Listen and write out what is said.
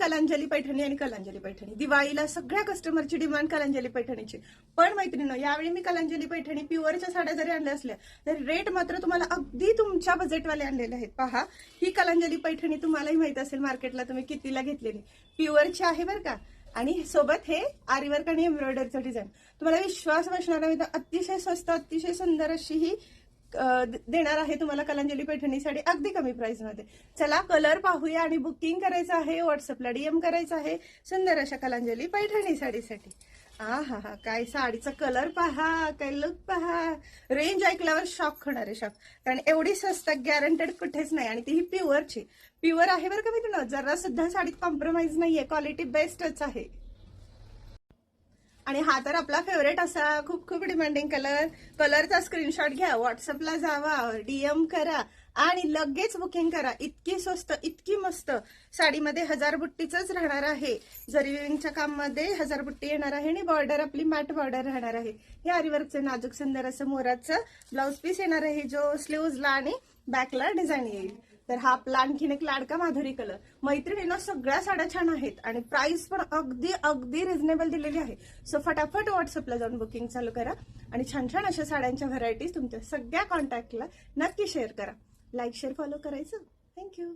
कलांजली पैठणी आणि कलांजली पैठणी. दिवाळीला सगळ्या कस्टमरची डिमांड कलांजली पैठणीची. पण मैत्रिणी, यावेळी मी कलांजली पैठणी प्युअरच्या साड्या जरी आणल्या असल्या तरी रेट मात्र तुम्हाला अगदी तुमच्या बजेटवाले आणलेले आहेत. पहा, ही कलांजली पैठणी तुम्हालाही माहित असेल मार्केटला तुम्ही कितीला घेतलेली. प्युअरची आहे बरं का. आणि सोबत हे आरीवर्क आणि एम्ब्रॉयडरीचं डिझाईन. तुम्हाला विश्वास बसणार नाही, अतिशय स्वस्त अतिशय सुंदर अशी ही देणार आहे तुम्हाला कलांजली पैठणी साडी अगदी कमी प्राइस मध्ये. चला कलर पाहूया आणि बुकिंग करायचं आहे, व्हॉट्सअपला डीएम करायचं आहे सुंदर अशा कलांजली पैठणी साडीसाठी. हा हा हा, काय साडीचा कलर पहा, काय लुक पहा. रेंज ऐकल्यावर शॉक होणार आहे, शॉक. कारण एवढी स्वस्त गॅरंटेड कुठेच नाही आणि ती ही प्युअरची. प्युअर आहे बरं का मित्रांनो, जरा सुद्धा साडीत कॉम्प्रोमाइज नाहीये, क्वालिटी बेस्टच आहे. आणि हा तर आपला फेवरेट असा खूप खूप डिमांडिंग कलरचा स्क्रीनशॉट घ्या, व्हॉट्सअपला जावा, डीएम करा आणि लगेच बुकिंग करा. इतकी स्वस्त इतकी मस्त साडीमध्ये 1000 बुट्टीच राहणार आहे. जरी विविंगच्या काममध्ये 1000 बुट्टी येणार आहे आणि बॉर्डर आपली मॅट बॉर्डर राहणार आहे. हे आरीवर्कचं नाजूक सुंदर असं मोराचं ब्लाउज पीस येणार आहे, जो स्लीव्हजला आणि बॅकला डिझाईन येईल. तर हा आपला आणखीन एक लाडका माधुरी कलर. मैत्रिणींना सगळ्या साड्या छान आहेत आणि प्राइस पण अगदी अगदी रिझनेबल दिलेली आहे. सो फटाफट व्हॉट्सअपला जाऊन बुकिंग चालू करा आणि छान छान अशा साड्यांच्या व्हरायटीज तुमच्या सगळ्या कॉन्टॅक्टला नक्की शेअर करा. लाईक शेअर फॉलो करायचं. थँक्यू.